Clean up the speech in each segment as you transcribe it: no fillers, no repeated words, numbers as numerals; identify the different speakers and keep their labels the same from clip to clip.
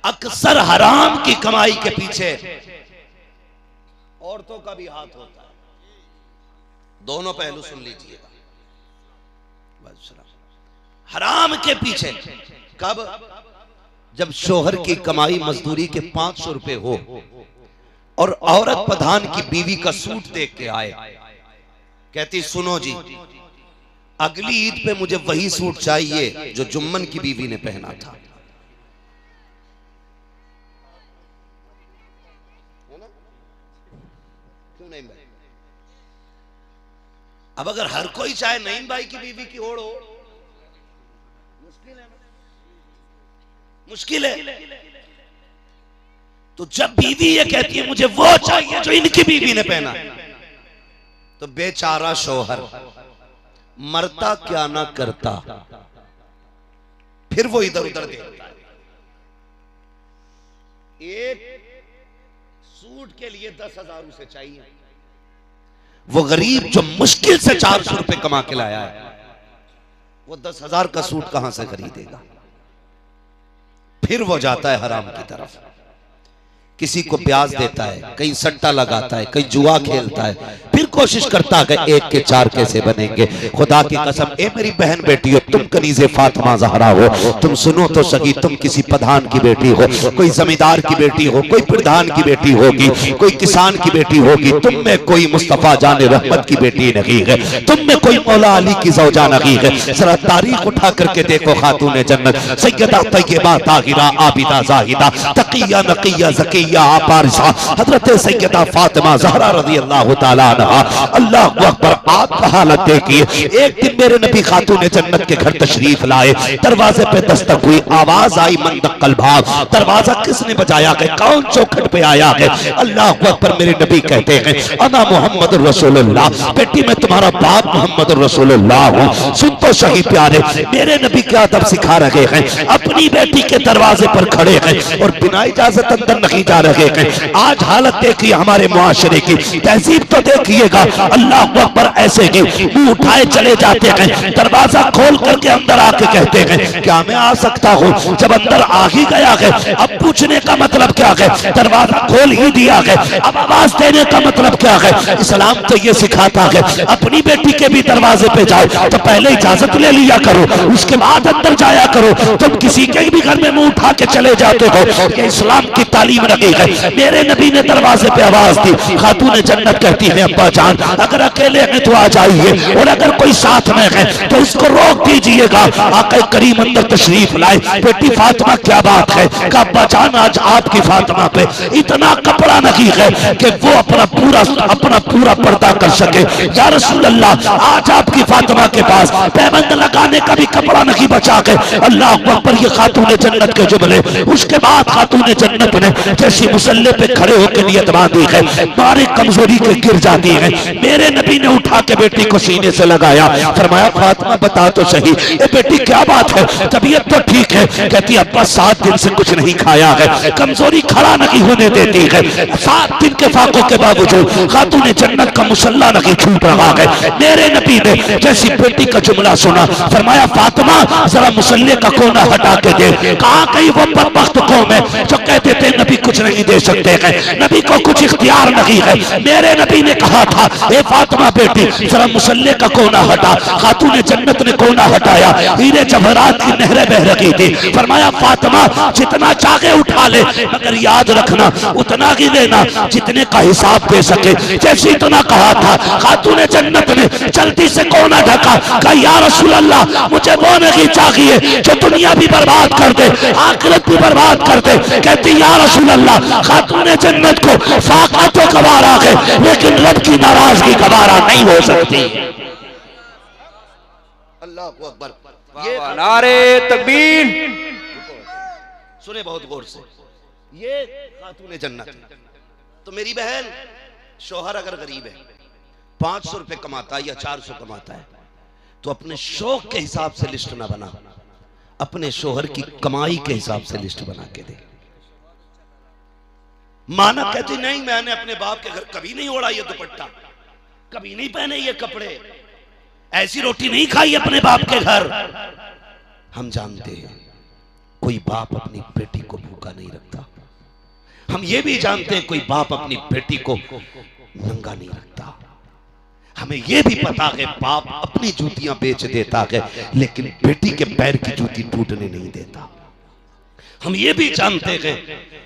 Speaker 1: अक्सर हराम की कमाई के पीछे औरतों का भी हाथ होता है। दोनों पहलू सुन लीजिएगा। हराम के पीछे कब? जब शोहर की कमाई मजदूरी के 500 रुपए हो और औरत प्रधान की बीवी का सूट देख के आए, कहती सुनो जी, अगली ईद पे मुझे वही सूट चाहिए जो जुम्मन की बीवी ने पहना था। क्यों नहीं भाई? अब अगर हर कोई चाहे नईम भाई की बीवी की ओढ़ हो, मुश्किल है ना? मुश्किल है। तो जब बीवी ये कहती है मुझे वो चाहिए जो इनकी बीवी ने पहना, तो बेचारा शौहर मरता क्या ना करता, फिर वो इधर उधर देखता है। एक सूट के लिए 10,000 उसे चाहिए। वो गरीब जो मुश्किल से 400 रुपए कमा के लाया है, वो 10,000 का सूट कहां से खरीदेगा? फिर वो जाता है हराम की तरफ। किसी को ब्याज देता है, कहीं सट्टा लगाता है, कहीं जुआ खेलता है, फिर कोशिश करता है एक के चार कैसे बनेंगे। खुदा की कसम, ए मेरी बहन बेटी हो, तुम कनीज़े फातिमा ज़हरा हो, तुम सुनो तो सही, तुम किसी प्रधान की बेटी हो, कोई जमींदार की बेटी हो, कोई प्रधान की बेटी होगी, कोई किसान की बेटी होगी, तुम में कोई मुस्तफा जान रहमत की बेटी नहीं है, तुम में कोई मौला अली की ज़ौजा नहीं है। जरा तारीख उठा करके देखो, खातून जन्नत सैयदा तय्यबा ताहिरा आबिदा जाहिदा तकिया नकिया ज़किया पारिसा हजरत सैयदा फातिमा ज़हरा रज़ी अल्लाह तआला अन्हा। अल्लाहु अकबर। आप हालत देखिए, एक दिन मेरे नबी खातून जन्नत के घर तशरीफ लाए, दरवाजे पे दस्तक हुई, आवाज आई मंदक़ल भाव। दरवाजा किसने बजाया है? कौन चौखट पे आया है? अल्लाहु अकबर। मेरे नबी कहते हैं अना मोहम्मद रसूलुल्लाह, बेटी मैं तुम्हारा बाप मोहम्मद रसूलुल्लाह हूँ। सुन तो सही प्यारे, मेरे नबी क्या अदब सिखा रहे हैं, अपनी बेटी के दरवाजे पर खड़े हैं और बिना इजाजत अंदर नहीं जा रहे हैं। आज हालत देखिए हमारे मुआशरे की, तहजीब तो देखिएगा। अल्लाह अकबर। ऐसे ही मुंह उठाए चले जाते हैं, दरवाजा खोल करके अंदर आके कहते हैं क्या मैं आ सकता हूँ? जब अंदर आ ही गया है, अब पूछने का मतलब क्या है? दरवाजा खोल ही दिया है, अब आवाज देने का मतलब क्या है? इस्लाम तो ये सिखाता है अपनी बेटी के भी दरवाजे पे जाओ तो पहले इजाजत ले लिया करो, उसके बाद अंदर जाया करो। तुम किसी के भी घर में मुंह उठा के चले जाते हो, ये इस्लाम की तालीम रही है। मेरे नबी ने दरवाजे पे आवाज दी, खातून जन्नत कहती है अब्बा जान अगर अकेले हैं तो आ जाइए, और अगर कोई साथ में है तो उसको रोक दीजिएगा। आका करीम अंदर तशरीफ लाए। बेटी फातिमा क्या बात है? का अब्बा जान आज आपकी फातिमा पे इतना कपड़ा नहीं है कि वो अपना पूरा पर्दा कर सके। या रसूल अल्लाह, आज आपकी फातिमा के पास पैबंद लगाने का भी कपड़ा नहीं बचा के। अल्लाह अकबर। ये खातून जन्नत के जुमले। उसके बाद खातून जन्नत ने जैसी मुसल्ले पे खड़े होकर नियत बांधी है, मारे कमजोरी के गिर जाती है। मेरे नबी ने उठा के बेटी को सीने से लगाया, फरमाया फातिमा बता तो सही, ए बेटी क्या बात है? तबीयत तो ठीक है? कहती अब्बा 7 दिन से कुछ नहीं खाया है, कमजोरी खड़ा नहीं होने देती है। 7 दिन के फाकों के बावजूद खातून जन्नत का मुसल्ला नहीं छूट रहा है। मेरे नबी ने जैसी बेटी का जुमला सुना, फरमाया फातिमा जरा मुसल्ले का कोना हटा के दे। कहाँ गई वो बदबख्त कौम है जो कहते थे नबी कुछ नहीं दे सकते हैं, नबी को कुछ इख्तियार नहीं है। मेरे नबी ने कहा था ए फातिमा बेटी जरा मुसल्ले का कोना हटा। खातून जन्नत ने कोना हटाया, हीरे जवाहरात की नहरें बह रही थी। फरमाया फातिमा जितना चाहे उठा ले, मगर याद रखना उतना ही देना जितने का हिसाब दे सके। जैसे इतना कहा था, खातून जन्नत ने जल्दी से कोना ढका। कहा या रसूल अल्लाह मुझे वो नहीं चाहिए जो दुनिया भी बर्बाद कर दे, आखिरत भी बर्बाद कर दे। कहती या रसूल अल्लाह, खातून जन्नत को फाका तो गवारा है, लेकिन रब की नाराजगी गवारा नहीं हो सकती। अल्लाह अकबर। ये
Speaker 2: नारे तकबीर।
Speaker 1: सुने बहुत गौर से, ये खातून जन्नत। तो मेरी बहन, शौहर अगर गरीब है, 500 रुपए कमाता है या 400 कमाता है, तो अपने शौक के हिसाब से लिस्ट ना बना, अपने शौहर की कमाई के हिसाब से लिस्ट बना के दे। माना कहती नहीं मैंने अपने बाप के घर कभी नहीं ओढ़ा ये दुपट्टा, कभी नहीं पहने ये कपड़े, ऐसी रोटी नहीं खाई अपने बाप के घर। हम जानते हैं कोई बाप अपनी बेटी को भूखा नहीं रखता। हम ये भी जानते हैं कोई बाप अपनी बेटी को नंगा नहीं रखता। हमें यह भी पता है बाप अपनी जूतियां बेच देता है लेकिन बेटी के पैर की जूती टूटने नहीं देता। हम ये भी जानते हैं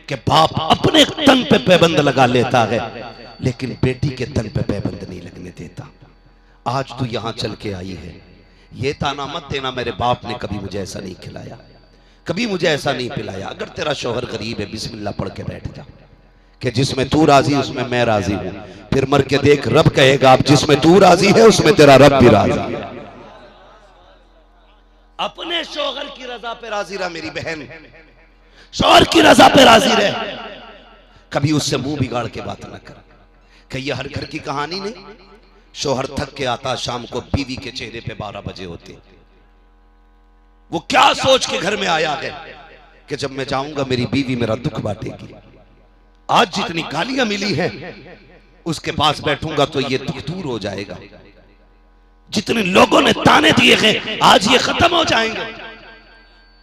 Speaker 1: कि बाप अपने तन पे पैबंद लगा लेता है लेकिन बेटी के तन पे पैबंद नहीं लगने देता। आज तू यहां चल के आई है, ये ताना मत देना मेरे बाप ने कभी मुझे ऐसा नहीं खिलाया, कभी मुझे ऐसा नहीं पिलाया। अगर तेरा शौहर गरीब है, बिस्मिल्लाह पढ़ के बैठ जा कि जिसमें तू राजी उसमें मैं राजी हूं। फिर मर के देख, रब कहेगा अब जिसमें तू राजी है उसमें तेरा रब भी राजी है। अपने शौहर की रजा पे राजी रहा मेरी बहन, शौहर की रजा पे राजी रहे। कभी उससे मुंह बिगाड़ के बात ना कर कि ये हर घर की कहानी नहीं। शौहर थक के आता शाम को, बीवी के चेहरे पे 12 बजे होते। वो क्या सोच के घर में आया है कि जब मैं जाऊंगा मेरी बीवी मेरा दुख बांटेगी। आज जितनी गालियां मिली हैं उसके पास बैठूंगा तो ये दुख दूर हो जाएगा। जितने लोगों ने ताने दिए हैं आज ये खत्म हो जाएंगे।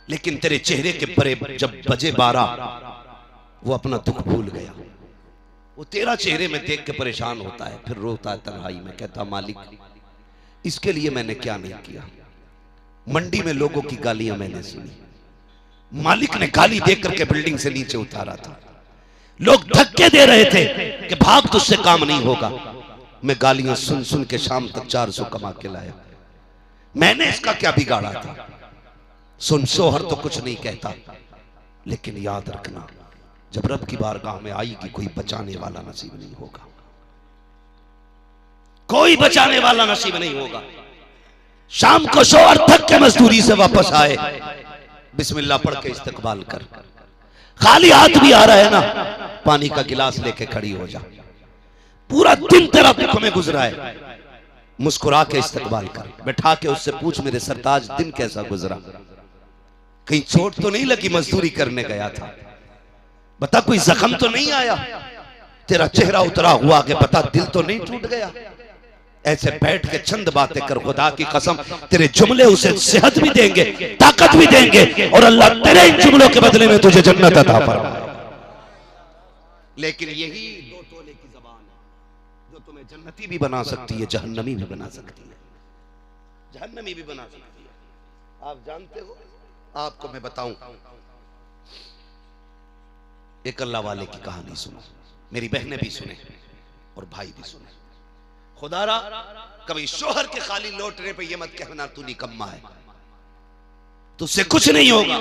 Speaker 1: लेकिन तेरे चेहरे के परे जब बजे 12 वो अपना दुख भूल गया। वो तेरा चेहरे में देख के परेशान होता है, फिर रोता है तन्हाई में, कहता मालिक इसके लिए मैंने क्या नहीं किया। मंडी में लोगों की गालियां मैंने सुनी, मालिक ने गाली देकर करके बिल्डिंग से नीचे उतारा था। लोग धक्के दे रहे थे कि भाग, तुझसे काम नहीं होगा। मैं गालियां सुन सुन के शाम तक 400 कमा के लाया। मैंने इसका क्या बिगाड़ा था। सुन, शोहर तो कुछ नहीं कहता लेकिन याद रखना जब रब की बारगाह में आएगी कोई बचाने वाला नसीब नहीं होगा, कोई बचाने वाला नसीब नहीं होगा। शाम को शोहर थक के मजदूरी से वापस आए, बिस्मिल्लाह पढ़ के इस्तकबाल कर। खाली हाथ भी आ रहा है ना, पानी का गिलास लेके खड़ी हो जा। पूरा दिन तेरा दुख में गुजरा है, मुस्कुरा के इस्तकबाल कर। बैठा के उससे पूछ मेरे सरताज दिन कैसा गुजरा, कहीं चोट तो नहीं लगी, मजदूरी करने गया था, बता कोई जख्म तो नहीं आया, तेरा चेहरा उतरा हुआ के बता दिल तो नहीं टूट गया। ऐसे बैठ के चंद बातें कर, खुदा की कसम तेरे जुमले उसे सेहत भी देंगे, ताकत भी देंगे और अल्लाह तेरे इन जुमलों के बदले में तुझे जन्नत अता फरमाएगा। लेकिन यही 2 तोले की जबान है जो तुम्हें जन्नती भी बना सकती है, जहन्नमी भी बना सकती है, जहन्नमी भी बना सकती है। आप जानते हो, आपको मैं बताऊं, एक अल्लाह वाले की कहानी सुनो, मेरी बहनें भी सुने और भाई भी सुने। खुदारा कभी शोहर के खाली लौटने पे ये मत कहना तू निकम्मा है, तुझसे कुछ नहीं होगा।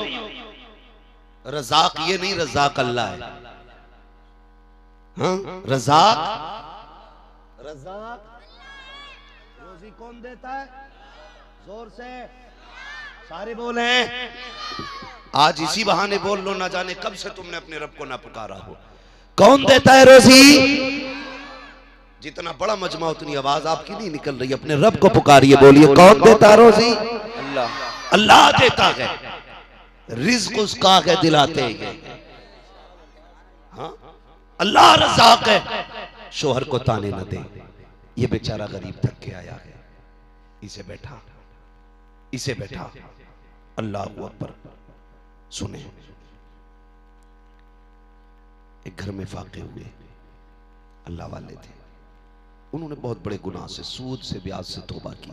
Speaker 1: रज़ाक ये नहीं, रज़ाक अल्लाह है। हाँ, रज़ाक, रज़ाक रोजी कौन देता है? जोर से सारे बोले। आज इसी बहाने बोल लो, ना जाने कब से तुमने अपने रब को ना पुकारा हो। कौन देता है रोजी? जितना बड़ा मजमा उतनी आवाज आपकी नहीं निकल रही, अपने रब को पुकारिए, बोलिए कौन देता है रोजी? अल्लाह। अल्लाह देता है, रिज़्क़ उसका है, दिलाते हैं। हाँ, अल्लाह रज़ाक है, शोहर को ताने न दे। ये बेचारा गरीब थक के आया है, इसे बैठा, इसे बैठा। अल्लाह अकबर। सुने, एक घर में फाके हुए अल्लाह वाले थे, उन्होंने बहुत बड़े गुनाह से, सूद से, ब्याज से तौबा की।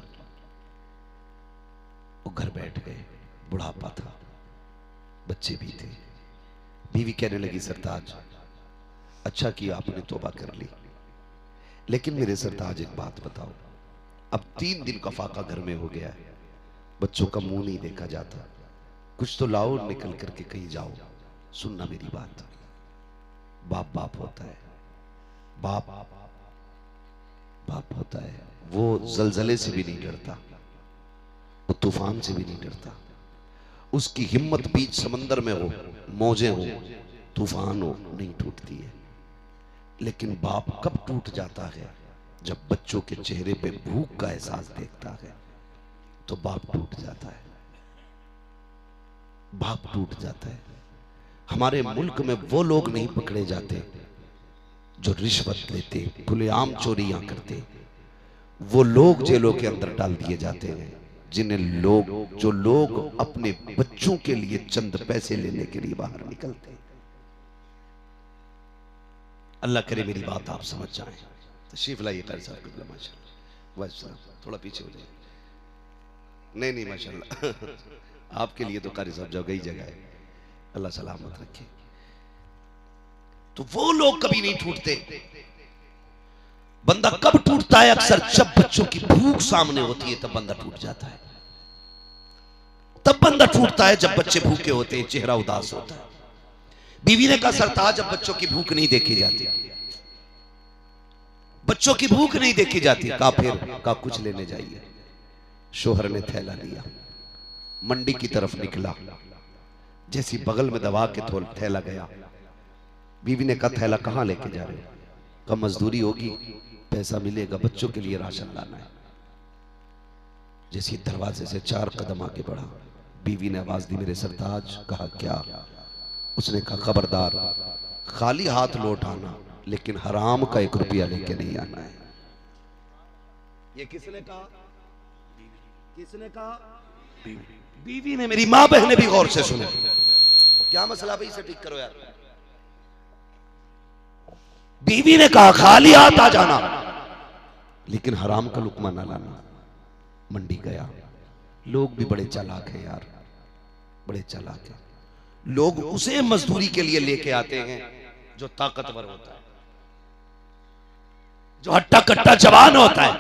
Speaker 1: वो घर बैठ गए, बुढ़ापा था, बच्चे भी थे। बीवी कहने लगी सरताज अच्छा किया आपने तौबा कर ली, लेकिन मेरे सरताज एक बात बताओ, अब 3 दिन का फाका घर में हो गया है, बच्चों का मुंह नहीं देखा जाता, कुछ तो लाओ, निकल करके कहीं जाओ। सुनना मेरी बात, बाप बाप होता है, बाप बाप होता है। वो जलजले से भी नहीं डरता, वो तूफान से भी नहीं डरता। उसकी हिम्मत बीच समंदर में हो, मौजें हो, तूफान हो, नहीं टूटती है। लेकिन बाप कब टूट जाता है? जब बच्चों के चेहरे पे भूख का एहसास देखता है तो बाप टूट जाता है, बाप टूट जाता है। हमारे मुल्क में वो लोग नहीं पकड़े जाते जो रिश्वत लेते, खुलेआम चोरियां करते, वो लोग जेलों के अंदर डाल दिए जाते हैं जो लोग अपने बच्चों के लिए चंद पैसे लेने के लिए बाहर निकलते हैं। अल्लाह करे मेरी बात आप समझ जाएं। तशरीफ लाइए कारी साहब, माशाल्लाह थोड़ा पीछे हो जाइए। नहीं माशाल्लाह आपके लिए तो कारी साहब जगह ही जगह है, अल्लाह सलामत रखे। तो वो लोग कभी नहीं टूटते। बंदा कब टूटता है? अक्सर जब बच्चों की भूख सामने होती है तब बंदा टूट जाता है। तब बंदा टूटता है जब बच्चे भूखे होते हैं, चेहरा उदास होता है। बीवी ने कहा सरताज जब बच्चों की भूख नहीं देखी जाती, बच्चों की भूख नहीं देखी जाती। कहा फिर? कहा कुछ लेने जाइए। शोहर ने थैला लिया, मंडी की तरफ निकला। जैसी बगल में दबा के थैला गया, बीवी ने कहा थैला कहां लेके जा रहे हो? कहा मजदूरी होगी, पैसा मिलेगा, बच्चों के लिए राशन लाना है। जैसे दरवाजे से 4 कदम आगे बढ़ा, बीवी ने आवाज दी मेरे सरताज। कहा क्या? उसने कहा खबरदार, खाली हाथ लौट आना, लेकिन हराम का 1 रुपया लेके नहीं आना है। ये किसने कहा? किसने कहा? बीवी ने। मेरी मां बहने भी गौर से सुने। क्या मसला भाई, इसे ठीक करो यार। बीवी ने कहा खाली हाथ आ जाना, लेकिन हराम का लुकमा ना लाना। मंडी गया। लोग भी बड़े चालाक हैं यार, बड़े चालाक हैं। लोग उसे मजदूरी के लिए लेके आते हैं जो ताकतवर होता है, जो हट्टा कट्टा जवान होता है,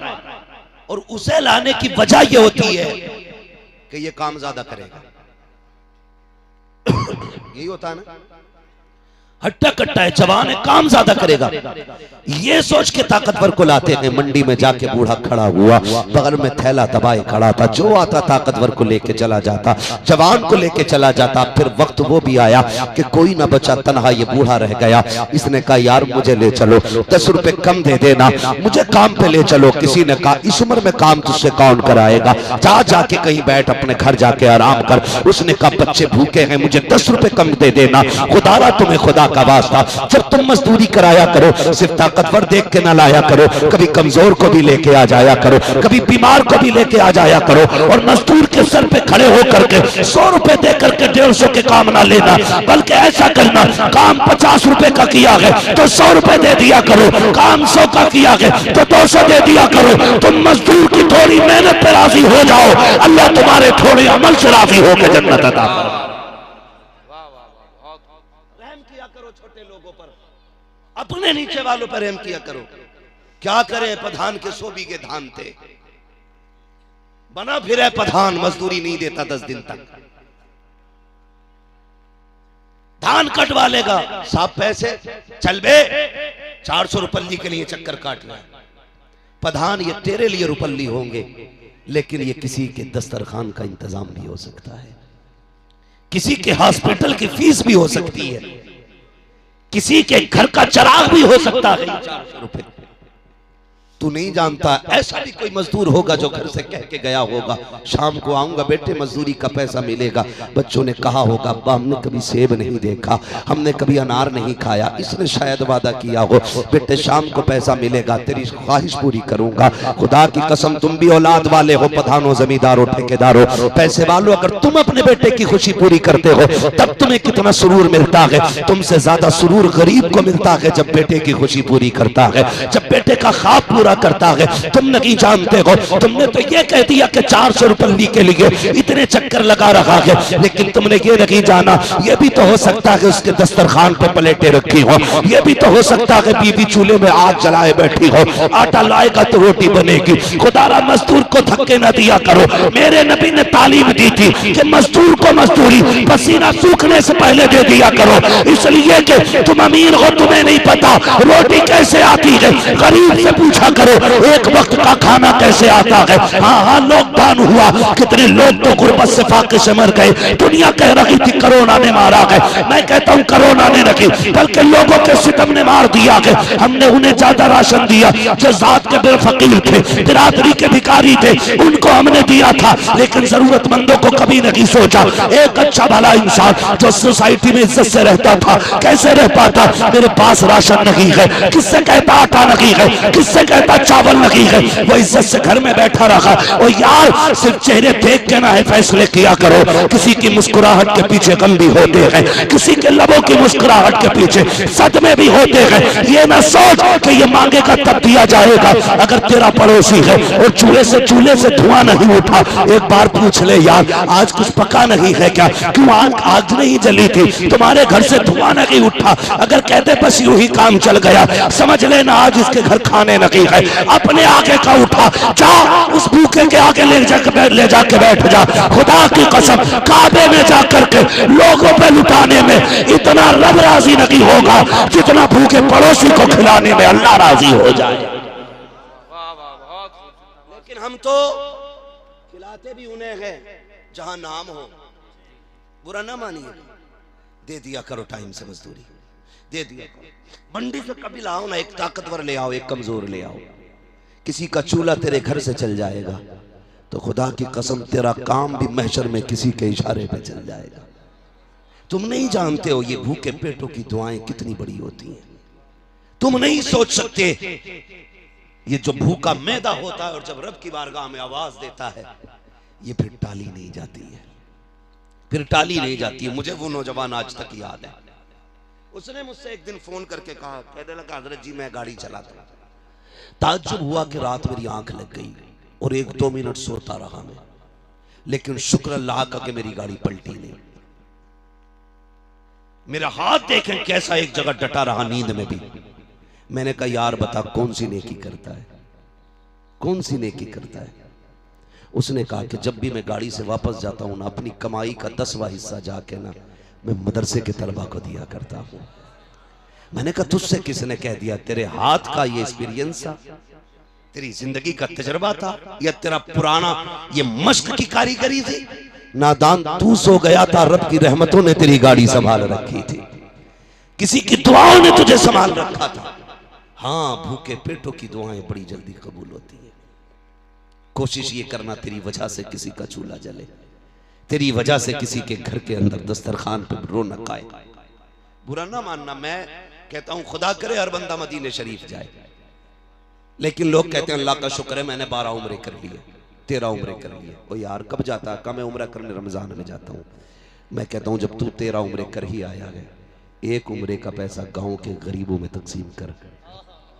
Speaker 1: और उसे लाने की वजह यह होती है कि ये काम ज्यादा करेगा। यही होता है ना, हट्टा कट्टा है, जवान है, काम ज्यादा करेगा। ये सोच के ताकतवर को लाते हैं। मंडी में जाके बूढ़ा खड़ा हुआ, बगल में थैला दबाए खड़ा था। जो आता ताकतवर को लेके चला जाता, जवान को लेके चला जाता। फिर वक्त वो भी आया कि कोई ना बचा, तन्हा ये बूढ़ा रह गया। इसने कहा यार मुझे ले चलो, 10 रुपए कम दे देना, मुझे काम पे ले चलो। किसी ने कहा इस उम्र में काम तुझसे कौन कराएगा, जा जाके कहीं बैठ, अपने घर जाके आराम कर। उसने कहा बच्चे भूखे हैं, मुझे 10 रुपए कम दे देना, खुदारा तुम्हें खुदा का वास्ता, जब तुम मजदूरी कराया करो सिर्फ ताकतवर देख के ना लाया करो, कभी कमजोर को भी लेके आ जाया करो, कभी बीमार को भी लेके आ जाया करो। और मजदूर के सर पे खड़े होकर के 100 रुपए दे करके 150 के काम ना लेना, बल्कि ऐसा करना काम 50 रुपए का किया है तो 100 रुपए दे दिया करो, काम 100 का किया है तो 200 दे दिया करो। तुम मजदूर की थोड़ी मेहनत पे राजी हो जाओ, अल्लाह तुम्हारे थोड़े अमल से राजी होकर जन्नत अता फरमाए। अपने नीचे वालों पर रहम किया करो। क्या करे प्रधान के 100 बीघे धान थे, बना फिर है प्रधान, मजदूरी नहीं देता 10 दिन तक। धान कटवा लेगा, साहब पैसे चल बे, 400 रुपल्ली के लिए चक्कर काट रहा है। प्रधान ये तेरे लिए रुपल्ली होंगे, लेकिन ये किसी के दस्तरखान का इंतजाम भी हो सकता है, किसी के हॉस्पिटल की फीस भी हो सकती है, किसी के घर का चिराग भी हो सकता है। 400 रुपए तू नहीं जानता। ऐसा भी कोई मजदूर होगा जो घर से कह के गया होगा शाम को आऊंगा बेटे, मजदूरी का पैसा मिलेगा। बच्चों ने कहा होगा अब्बा हमने कभी सेब नहीं देखा, हमने कभी अनार नहीं खाया। इसने शायद वादा किया हो बेटे शाम को पैसा मिलेगा, तेरी ख्वाहिश पूरी करूंगा। खुदा की कसम तुम भी औलाद वाले हो, प्रधानों, जमींदारों, ठेकेदारों, पैसे वालों, अगर तुम अपने बेटे की खुशी पूरी करते हो तब तुम्हें कितना सुरूर मिलता है। तुमसे ज्यादा सुरूर गरीब को मिलता है जब बेटे की खुशी पूरी करता है, जब बेटे का ख्वाब पूरा करता है। तुम नहीं जानते हो, तुमने तो ये कह दिया कि 400 रुपये के लिए इतने चक्कर लगा रहा है, लेकिन तुमने ये नहीं जाना ये भी तो हो सकता है उसके दस्तरखान पे प्लेटें रखी हो, ये भी तो हो सकता है बीवी चूल्हे में आग जलाए बैठी हो, आटा लाएगा तो रोटी बनेगी। खुदारा मजदूर को धक्के न दिया करो। मेरे नबी ने तालीम दी थी कि मजदूर को मजदूरी पसीना सूखने से पहले दे दिया करो, इसलिए कि तुम अमीर हो, तुम्हें नहीं पता रोटी कैसे आती है। गरीब से पूछा करो एक वक्त का खाना कैसे आता है। हाँ लॉकडाउन हुआ, कितने लोग तो गुर्बत से फाके से मर गए। दुनिया कह रही थी कोरोना ने मारा है, मैं कहता हूँ कोरोना ने नहीं बल्कि लोगों के सितम ने मार दिया है। हमने उन्हें ज्यादा राशन दिया जो जात के बेफकीर थे, बिरादरी के भिखारी थे, उनको हमने दिया था, लेकिन जरूरतमंदों को कभी नहीं सोचा। एक अच्छा भला इंसान जो सोसाइटी में इज्जत से रहता था कैसे रह पाता। मेरे पास राशन नहीं है, किससे कहता आटा नहीं है, किससे कहता कहता चावल लगी है, वो इज्जत से घर में बैठा रहा। और यार सिर्फ चेहरे देख के ना है फैसले किया करो, किसी की मुस्कुराहट के पीछे गम भी होते हैं, किसी के लबों की मुस्कुराहट के पीछे सदमे भी होते हैं। ये ना सोच कि ये मांगेगा तब दिया जाएगा। अगर तेरा पड़ोसी है और चूल्हे से धुआं नहीं उठा, एक बार पूछ ले यार आज कुछ पका नहीं है क्या, क्यों आग नहीं जली थी, तुम्हारे घर से धुआं नहीं उठा। अगर कहते बस यूं ही काम चल गया, समझ लेना आज इसके घर खाने नहीं है। अपने आगे का उठा, जा उस भूखे के आगे ले जाके बैठ जा। खुदा की कसम काबे में जाकर के लोगों पे लुटाने में इतना रब राजी नहीं होगा जितना भूखे पड़ोसी को खिलाने में अल्लाह राजी हो जाए। लेकिन हम तो खिलाते भी उन्हें हैं जहां नाम हो। बुरा ना मानिए, दे दिया करो टाइम से मजदूरी, दे दिया करो। मंडी से कभी लाओ ना, एक ताकतवर ले आओ, एक कमजोर ले आओ। किसी का चूल्हा तेरे घर से चल जाएगा तो खुदा की कसम तेरा काम भी महशर में किसी के इशारे पे चल जाएगा। तुम नहीं जानते हो ये भूखे पेटों की दुआएं कितनी बड़ी होती हैं। तुम नहीं सोच सकते ये जो भूखा मैदा होता है और जब रब की बारगाह में आवाज देता है, ये फिर टाली नहीं जाती है, फिर टाली नहीं जाती है। मुझे वो नौजवान आज तक याद है, उसने मुझसे एक दिन फोन करके कहा, कहने लगा हजरत जी मैं गाड़ी चलाता हूं। ताज्जुब हुआ कि रात मेरी आंख लग गई और 1-2 मिनट सोता रहा मैं, लेकिन शुक्र अल्लाह का कि मेरी गाड़ी पलटी नहीं। मेरा हाथ देखें कैसा एक जगह डटा रहा नींद में भी। मैंने कहा यार बता कौन सी नेकी करता है, कौन सी नेकी करता है। उसने कहा कि जब भी मैं गाड़ी से वापस जाता हूं ना, अपनी कमाई का 10वां हिस्सा जाके ना मैं मदरसे के तलबा को दिया करता हूं। मैंने कहा तुझसे किसने कह दिया, तेरे हाथ का ये एक्सपीरियंस था, तेरी जिंदगी का तजर्बा था, या तेरा पुराना ये मश्क की कारीगरी थी। नादान तू सो गया था, रब की रहमतों ने तेरी गाड़ी संभाल रखी थी, किसी की दुआओं ने तुझे संभाल रखा था। हाँ, भूखे पेटों की दुआएं बड़ी जल्दी कबूल होती हैं। कोशिश ये करना तेरी वजह से किसी का चूल्हा जले, तेरी वजह से किसी के घर के अंदर दस्तरखान पे रौनक आए। बुरा ना मानना, मैं कहता हूं खुदा करे हर बंदा मदीने शरीफ जाए, लेकिन लोग कहते हैं अल्लाह का शुक्र है मैंने 12 उम्रे कर लिए, 13 उम्रे कर लिए। ओ यार कब जाता है? मैं उम्रा करने रमजान में जाता हूँ। मैं कहता हूँ जब तू 13 उम्रे कर ही आया है, 1 उम्रे का पैसा गांव के गरीबों में तकसीम कर।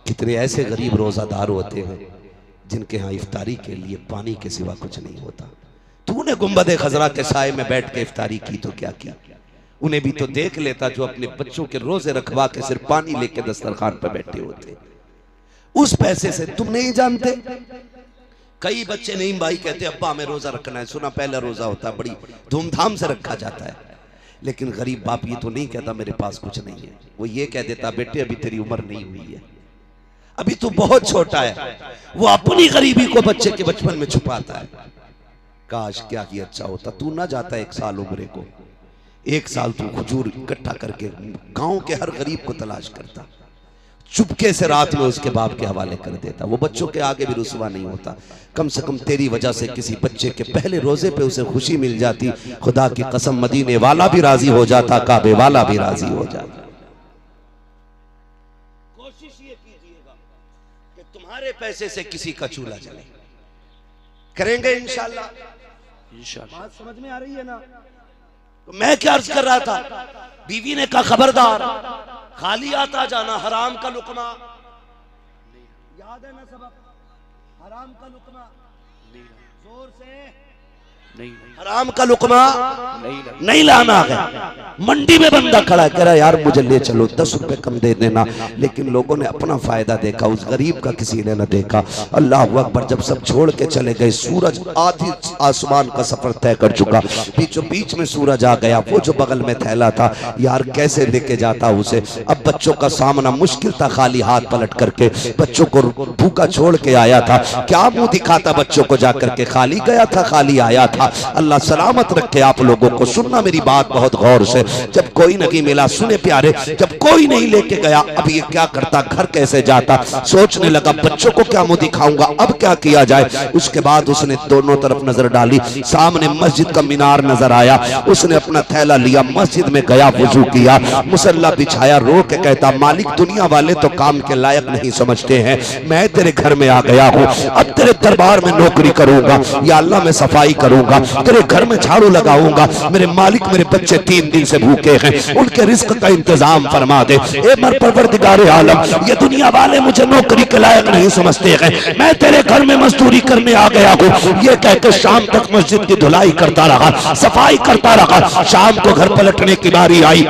Speaker 1: कितने ऐसे गरीब रोजादार होते हैं जिनके यहाँ इफ्तारी के लिए पानी के सिवा कुछ नहीं होता। तूने गुंबद खजरा के साए में बैठ के इफ्तारी की तो क्या किया? उन्हें भी तो देख लेता जो अपने बच्चों के रोजे रखवा के सिर्फ पानी लेके दस्तरखान पर बैठे होते। उस पैसे से तुम नहीं जानते, कई बच्चे नहीं भाई कहते अब्बा हमें रोजा रखना है। सुना पहला रोजा होता है, बड़ी धूमधाम से रखा जाता है, लेकिन गरीब बाप ये तो नहीं कहता मेरे पास कुछ नहीं है। वो ये कह देता बेटे अभी तेरी उम्र नहीं हुई है, अभी तू बहुत छोटा है। वो अपनी गरीबी को बच्चे के बचपन में छुपाता है। काश क्या ही अच्छा होता, तू ना जाता 1 साल उम्र को, 1 साल तू खजूर इकट्ठा करके गांव के हर गरीब को तलाश करता, चुपके से रात में उसके बाप के हवाले कर देता। वो बच्चों के आगे भी रुसवा नहीं होता। कम से कम तेरी वजह से किसी बच्चे के पहले रोजे पे उसे खुशी मिल जाती। खुदा की कसम मदीने वाला भी राजी हो जाता, काबे वाला भी राजी हो जाता। कोशिश ये कीजिएगा कि तुम्हारे पैसे से किसी का चूल्हा जले। करेंगे इंशाल्लाह। बात समझ में आ रही है ना? तो मैं क्या अर्ज कर रहा था, बीवी ने कहा खबरदार खाली आता जाना, हराम का लुकमा याद है ना सबक, हराम का लुकमा जोर से नहीं, हराम का लुकमा नहीं लाना है। मंडी में बंदा खड़ा कह रहा यार मुझे ले चलो 10 रुपए कम दे देना, लेकिन लोगों ने अपना फायदा देखा, उस गरीब का किसी ने न देखा। अल्लाह अकबर, जब सब छोड़ के चले गए, सूरज आधी आसमान का सफर तय कर चुका, बीचों बीच में सूरज आ गया। वो जो बगल में थैला था यार कैसे लेके जाता उसे। अब बच्चों का सामना मुश्किल था, खाली हाथ पलट करके बच्चों को भूखा छोड़ के आया था। क्या मुंह दिखाता बच्चों को जाकर के, खाली गया था खाली आया था। था। अल्लाह सलामत रखे आप लोगों को। सुनना मेरी बात बहुत गौर से। जब कोई नहीं मिला, सुने प्यारे, जब कोई नहीं लेके गया, अब ये क्या करता, घर कैसे जाता, सोचने लगा बच्चों को क्या मुंह दिखाऊंगा, अब क्या किया जाए। उसके बाद उसने दोनों तरफ नजर डाली, सामने मस्जिद का मीनार नजर आया। उसने अपना थैला लिया, मस्जिद में गया, वुजू किया, मुसल्ला बिछाया, रो के कहता मालिक दुनिया वाले तो काम के लायक नहीं समझते हैं, मैं तेरे घर में आ गया हूँ, अब तेरे दरबार में नौकरी करूंगा, या अल्लाह मैं सफाई करूंगा, तेरे घर में झाड़ू लगाऊंगा। मेरे मालिक मेरे बच्चे 3 दिन से भूखे हैं, उनके रिस्क का इंतजाम फरमा दे। ए मर परवरदिगारे आलम, ये दुनिया वाले मुझे नौकरी के लायक नहीं समझते हैं, मैं तेरे घर में मजदूरी करने आ गया हूँ। ये कहकर शाम तक मस्जिद की धुलाई करता रहा, सफाई करता रहा। शाम को घर पलटने की बारी आई।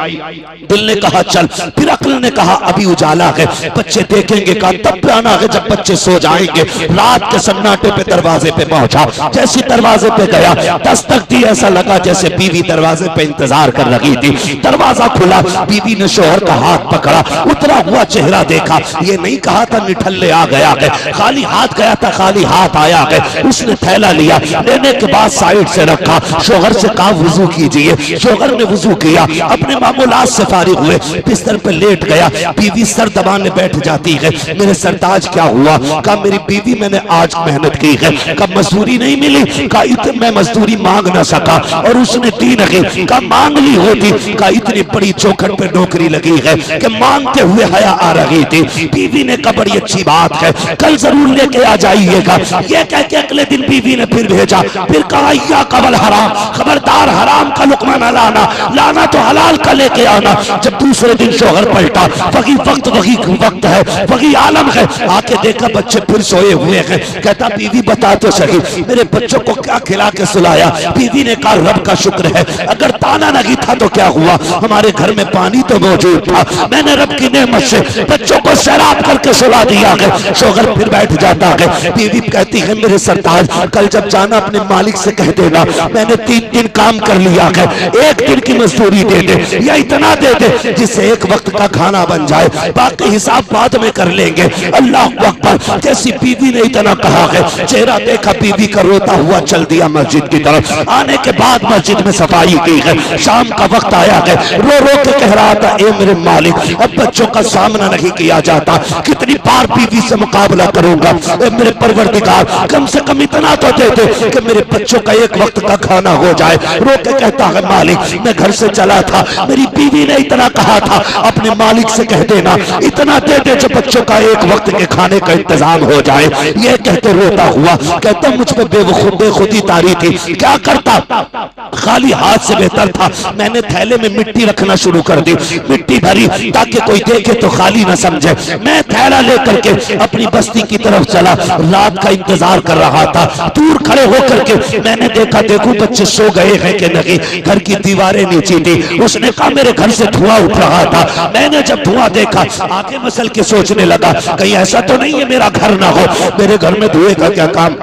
Speaker 1: दिल ने कहा चल, फिर अक्ल ने कहा अभी उजाला है, बच्चे देखेंगे, कहा तब आना है जब बच्चे सो जाएंगे। रात के सन्नाटे पे दरवाजे पे पहुंचा, जैसी दरवाजे पे गया, दस्तक दी, ऐसा लगा जैसे बीवी दरवाजे पे इंतजार कर रही थी। दरवाजा खुला, बीवी ने शोहर का हाथ पकड़ा, उतरा हुआ चेहरा देखा। ये नहीं कहा था निठल्ले आ गया है, खाली हाथ गया था, खाली हाथ आया है। उसने थैला लिया, लेने के बाद साइड से रखा, शोहर से कहा वुजू कीजिए। शोहर ने वुजू किया, अपने मामूलात से फारिग हुए, बिस्तर पे लेट गया। बीवी सर दबाने बैठ जाती है, मेरे सरताज क्या हुआ? कहा मेरी बीवी मैंने आज मेहनत की है, कहा मजदूरी नहीं मिली, कहा इतनी मैं मजदूरी मांग ना सका और उसने दी नहीं, कहा मांग ली होती, कहा इतनी बड़ी चौखट पे नौकरी लगी है कि मांगते हुए हया आ रही थी। बीवी ने कहा बड़ी अच्छी बात है, कल जरूर लेके आ जाइएगा। ये कह के अगले दिन बीवी ने फिर भेजा, फिर कहा या कबल हराम, खबरदार हराम का लुकमा न लाना, लाना तो हलाल का लेके आना। जब दूसरे दिन शोहर पलटा, वही वक्त है, वही आलम है, आके देखा बच्चे फिर सोए हुए हैं। कहता बीवी बता तो सही मेरे बच्चों को क्या खिला के सुलाया? बीवी ने कहा रब का शुक्र है, अगर ताना नहीं था तो क्या हुआ, हमारे घर में पानी तो मौजूद था, मैंने रब की नेमत से बच्चों को सैराब करके सुला दिया है। शोहर फिर बैठ जाता है। बीवी कहती है मेरे सरताज कल जब जाना अपने मालिक से कह देना मैंने 3 दिन काम कर लिया है, 1 दिन की मजदूरी दे दे या इतना दे दे जिससे एक वक्त का खाना बन जाए, बाकी हिसाब बाद में कर लेंगे। अल्लाह अकबर। जैसी बीवी ने इतना कहा है, चेहरा देखा बीवी का, रोता हुआ चल दिया मस्जिद की तरफ। आने के बाद मस्जिद में सफाई की है, शाम का वक्त आया है, रो रो के कह रहा था ए मेरे मालिक अब बच्चों का सामना नहीं किया जाता, कितनी बार बीवी से मुकाबला करूंगा, ए मेरे परवरदिगार कम से कम इतना तो दे दे कि मेरे बच्चों का एक वक्त का खाना हो जाए। रो के कहता है मालिक मैं घर से चला था, मेरी बीवी ने इतना कहा था, अपने मालिक से कह देना इतना दे दे जो बच्चों का एक वक्त के खाने का इंतजाम हो जाए। ये कहते रोता हुआ कहता मुझ पे बेखुदी तारी थी, क्या करता, खाली हाथ से बेहतर था मैंने थैले में मिट्टी रखना शुरू कर दी, मिट्टी भरी ताकि कोई देखे तो खाली ना समझे। मैं थैला लेकर के अपनी बस्ती की तरफ चला, रात का इंतजार कर रहा था। दूर खड़े होकर के मैंने देखा देखो बच्चे सो गए हैं कि नहीं, घर की दीवारें नीचे थी। उसने कहा मेरे घर से धुआं उठ रहा था, मैंने जब धुआं देखा आगे मसल के सोचने लगा कहीं ऐसा तो नहीं है मेरा घर ना हो, मेरे घर में धुएं का क्या काम,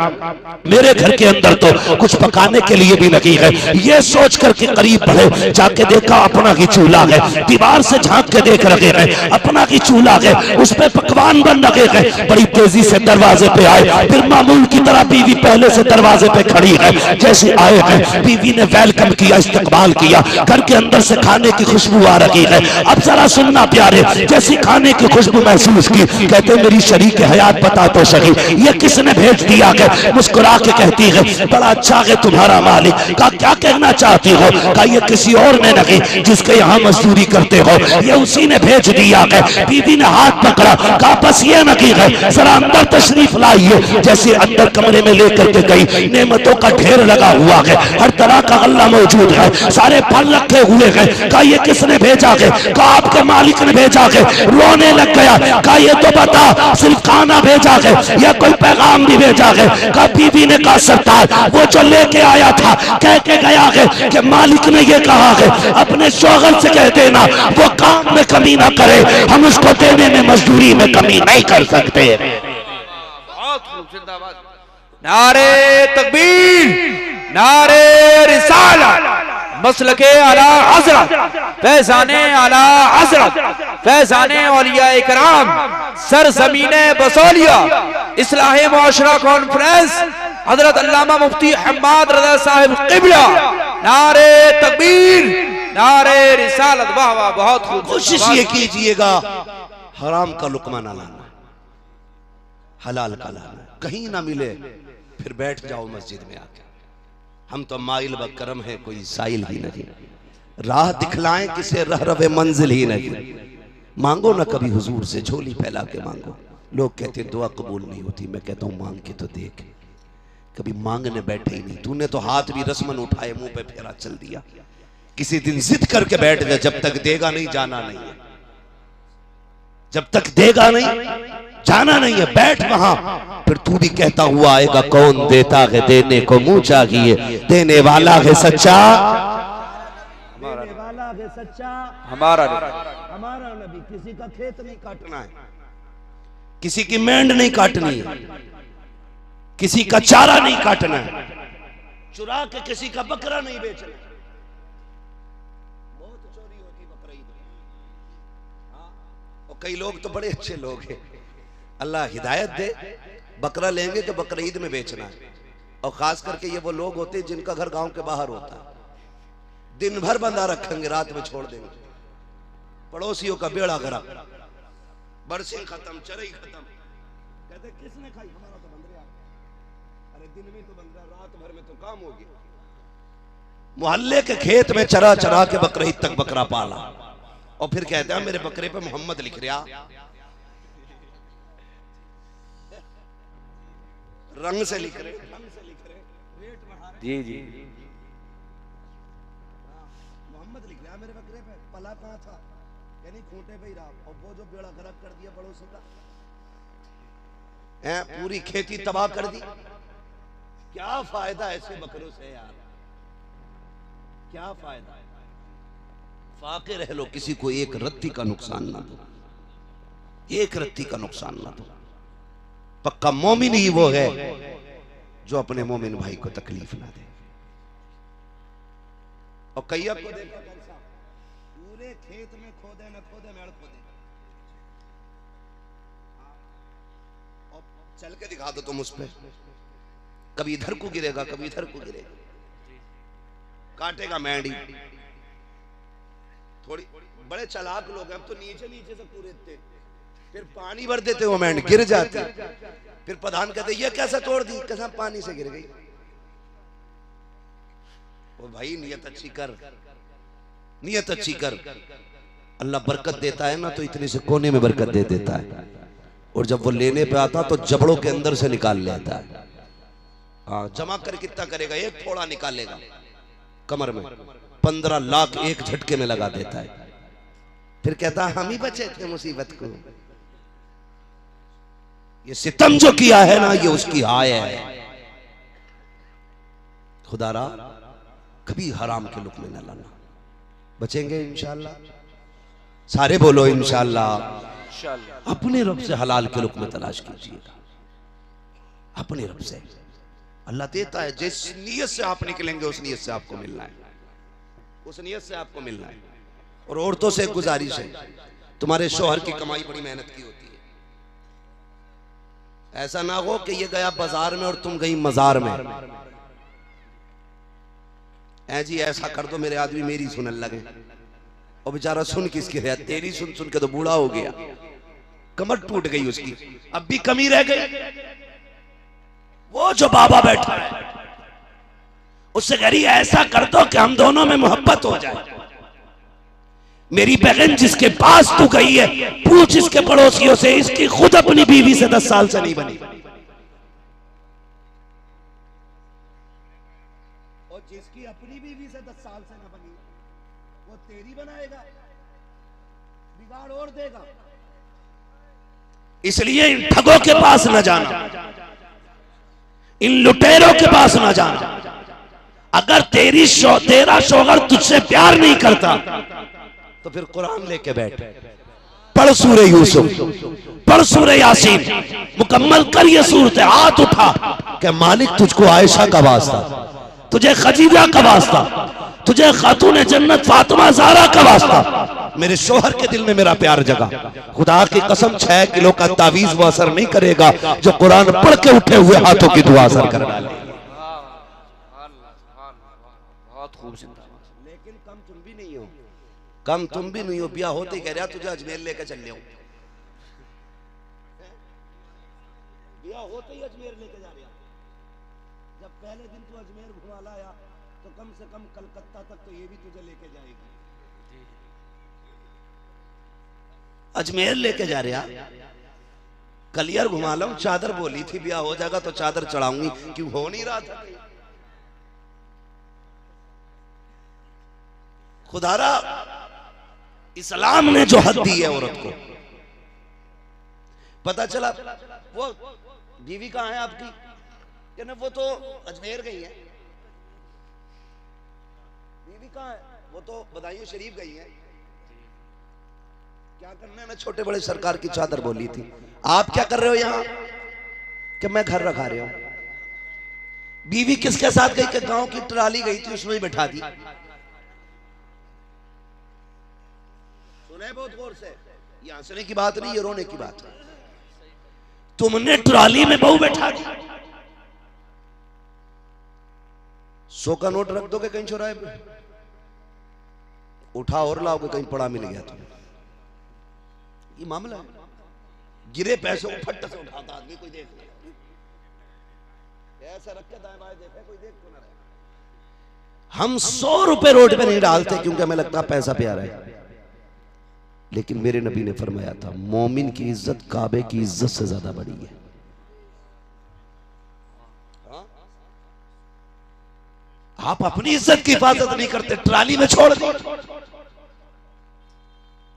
Speaker 1: मेरे घर के अंदर तो कुछ पकाने के लिए भी नहीं है। ये सोच करके करीब बढ़े, जाके देखा अपना ही चूल्हा है, दीवार से झांक के देख रहे हैं अपना ही चूल्हा है, उस पे पकवान बन रहे हैं। बड़ी तेजी से दरवाजे पे आए, फिर मामूल की तरह बीवी पहले से दरवाजे पे खड़ी है, जैसे आए हैं बीवी ने वेलकम किया, इस्तकबाल किया, घर के अंदर से खाने की खुशबू आ रही है। अब जरा सुनना प्यारे, जैसी खाने की खुशबू महसूस की, कहते मेरी शरीक हयात बता तो सही ये किसने भेज दिया है? मुस्कुरा के कहती है बड़ा अच्छा है तुम्हारा मालिक। कहा क्या कहना चाहती हो? कहा ये किसी और ने नहीं जिसके यहाँ मजदूरी करते हो, ये उसी ने भेज दिया है। बीवी ने हाथ पकड़ा, कहा बस ये नहीं है जरा अंदर तशरीफ लाइए। जैसे अंदर कमरे में लेकर के गई, नेमतों का ढेर लगा हुआ है, हर तरह का गल्ला मौजूद है, सारे फल रखे हुए हैं। कहा ये किसने भेजा है? कहा आपके मालिक ने भेजा है। रोने लग गया, कहा ये तो बता सिर्फ खाना भेजा है या कोई पैगाम भी भेजा है? कहा बीवी ने कहा सरदार वो जो लेके आया था कह के गया है कि मालिक ने ये कहा है अपने शोहर से कह देना वो काम में कमी ना करे, हम उसको देने में मजदूरी में कमी नहीं कर सकते।
Speaker 2: नारे तकबीर, नारे रिसालत, मसलके आला हज़रत, फैज़ाने आला हज़रत, फैज़ाने औलिया इकराम, सरज़मीने बसौलिया, इस्लाहे मुआशरा कॉन्फ्रेंस हजरत अल्लामा मुफ्ती हम्माद रज़ा साहिब क़िबला। नारे तकबीर, नारे रिसालत। वाह वाह, बहुत खूब।
Speaker 1: कोशिश ये कीजिएगा हराम का लुकमा ना लाना, हलाल का लाना। कहीं ना मिले फिर बैठ जाओ मस्जिद में आके। हम तो माइल बकरम है, कोई साइल ही नहीं। राह दिखलाएं किसे रह रवे मंजिल ही नहीं। मांगो ना कभी हुजूर से, झोली फैला के मांगो। लोग कहते हैं दुआ कबूल नहीं होती, मैं कहता हूँ मांग के तो देख। कभी मांगने बैठे ही नहीं। तूने तो हाथ भी रस्मन उठाए, मुंह पे फेरा चल दिया। किसी दिन जिद करके बैठ जा, जब तक देगा नहीं जाना नहीं है। जब तक देगा नहीं जाना नहीं है, बैठ वहां। फिर तू भी कहता हुआ आएगा, कौन देता है देने को मुंह चाहिए, देने वाला है सच्चा,
Speaker 2: देने
Speaker 1: वाला है सच्चा
Speaker 2: हमारा
Speaker 1: नबी। किसी का खेत नहीं काटना है, किसी की मेंढ नहीं काटनी है, किसी का चारा नहीं काटना है, चुरा के किसी का बकरा नहीं बेचना। बहुत चोरी होती बकरीद में। और कई लोग तो बड़े अच्छे लोग हैं, अल्लाह हिदायत दे। बकरा लेंगे तो बकरीद में बेचना है। और खास करके ये वो लोग होते हैं जिनका घर गांव के बाहर होता है। दिन भर बंधा रखेंगे, रात में छोड़ देंगे। पड़ोसियों का बेड़ा गर्क, बरसिंग खत्म, चरई खत्म। कहते किसने खाई? हमारा तो बंद रहा। अरे दिन में तो बंद रहा, रात भर में तो काम हो गया। मोहल्ले के खेत में चरा चरा के बकरीद तक बकरा पाला, और फिर कहते हैं मेरे बकरे पे मोहम्मद लिख रहा। रंग से लिख रहे, रेट बढ़ा रहे।
Speaker 2: जी जी,
Speaker 1: मोहम्मद लिख रहा मेरे बकरे पे। पला कहां था? यानी खूंटे पे ही रहा। और वो जो बेड़ा गर्क कर दिया पड़ोसी का, पूरी खेती तबाह कर दी। क्या फायदा ऐसे बकरों से यार, क्या फायदा? फाके रह लो, किसी को एक रत्ती का नुकसान ना दो, एक रत्ती का नुकसान ना दो। पक्का मोमिन ही वो है जो अपने मोमिन भाई को तकलीफ ना दे। और कैयब को देखो, पूरे खेत में खोदे न खोदे, मेड़ खोदे। और चल के दिखा दो तुम उस पे, कभी इधर को गिरेगा, कभी इधर को गिरेगा, काटेगा मेंढी। थोड़ी बड़े चालाक लोग हैं, अब तो नीचे नीचे से कूदते, फिर पानी भर देते, वो मेंढ गिर जाती। फिर प्रधान कहते ये कैसे तोड़ दी? कैसा पानी से गिर गई। वो भाई नियत अच्छी कर, नियत अच्छी कर। अल्लाह बरकत देता है ना तो इतने से कोने में बरकत दे देता है, और जब वो लेने पे आता तो जबड़ों के अंदर से निकाल लेता है। हाँ, जमा कर कितना करेगा? एक थोड़ा निकालेगा कमर में, 15 लाख एक झटके में लगा देता है। फिर कहता हम ही बचे थे मुसीबत को। ये सितम जो किया है ना, ये उसकी हाय है। खुदारा कभी हराम के लुक में न लाना। बचेंगे इंशाअल्लाह, सारे बोलो इंशाअल्लाह। अपने रब से हलाल के लुक में तलाश कीजिएगा, अपने रब से। अल्लाह देता है, जिस नियत से आप निकलेंगे उस नियत से आपको मिलना है, उस नियत से आपको मिलना है। और औरतों से गुजारिश है, तुम्हारे शौहर की कमाई बड़ी मेहनत की होती है। ऐसा ना हो कि ये गया बाजार में और तुम गई मजार में। ऐ जी ऐसा कर दो मेरे आदमी मेरी सुनने लगे, और बेचारा सुन किसकी है? तेरी सुन सुन के तो बूढ़ा हो गया, कमर टूट गई उसकी, अब भी कमी रह गई। वो जो बाबा बैठा है उससे कह रही ऐसा कर दो कि हम दोनों में मोहब्बत हो जाए। मेरी बहन जिसके पास तू गई है, पूछ इसके पड़ोसियों से, इसकी खुद अपनी बीवी से 10 साल से नहीं बनी। और जिसकी अपनी बीवी से 10 साल से ना बनी, वो तेरी बनाएगा, बिगाड़ और देगा। इसलिए इन ठगों के पास न जाना, इन लुटेरों के पास न जाना। अगर तेरा शौहर तुझसे प्यार नहीं करता तो फिर कुरान लेके बैठ, पढ़ सूरह यूसुफ, पढ़ सूरह यासीन, मुकम्मल कर ये सूरत। हाथ उठा कि मालिक तुझको आयशा का वास्ता, तुझे खदीजा का वास्ता, तुझे खातून जन्नत फातिमा ज़हरा का वास्ता, मेरे शोहर के दिल में मेरा प्यार जगा। खुदा की कसम 6 किलो का तावीज वो असर नहीं करेगा जो कुरान पढ़ के उठे हुए हाथों की दुआ असर कर डाले।
Speaker 2: बहुत खूब जिंदा।
Speaker 1: लेकिन कम तुम भी नहीं हो, कम तुम भी नहीं हो। ब्याह होते ही कह रहा तुझे अजमेर लेकर चल लिया, ब्याह होते ही अजमेर लेके जा रहा। जब पहले दिन तू अजमेर घुमा लाया तो कम से कम कलकत्ता तक तो ये भी तुझे लेके जाएगी। अजमेर लेके जा रहा, कलियर घुमा लो। चादर बोली थी ब्याह हो जाएगा तो चादर चढ़ाऊंगी, क्यों हो नहीं रहा था? खुदारा इस्लाम ने जो हद दी है औरत को, पता चला वो बीवी कहाँ है आपकी, कहना वो तो अजमेर गई है। बीवी कहाँ है? वो तो बदायूं शरीफ गई है। क्या करना है? मैं छोटे बड़े सरकार की चादर बोली थी। आप क्या कर रहे हो यहाँ? कि मैं घर रखा रहे हो। बीवी किसके साथ गई? कि गांव की ट्राली गई थी उसमें ही बैठा दी। सुने बहुत गौर से, ये हंसने की बात नहीं, ये रोने की बात है। तुमने ट्राली में बहू बैठा दी। 100 का नोट रख दोगे कहीं चौराहे पे, उठा और लाओगे कहीं पड़ा मिल गया तो। ये मामला है। गिरे पैसों को फट से उठाता आदमी, कोई देख ले, ऐसा रख के दाएं बाएं देखे, कोई देख तो ना रहे। हम 100 रुपए रोड पे नहीं डालते क्योंकि हमें लगता पैसा प्यारा है, लेकिन मेरे नबी ने फरमाया था मोमिन की इज्जत काबे की इज्जत से ज्यादा बड़ी है। आप अपनी इज्जत की हिफाजत नहीं करते, ट्राली में छोड़ दी।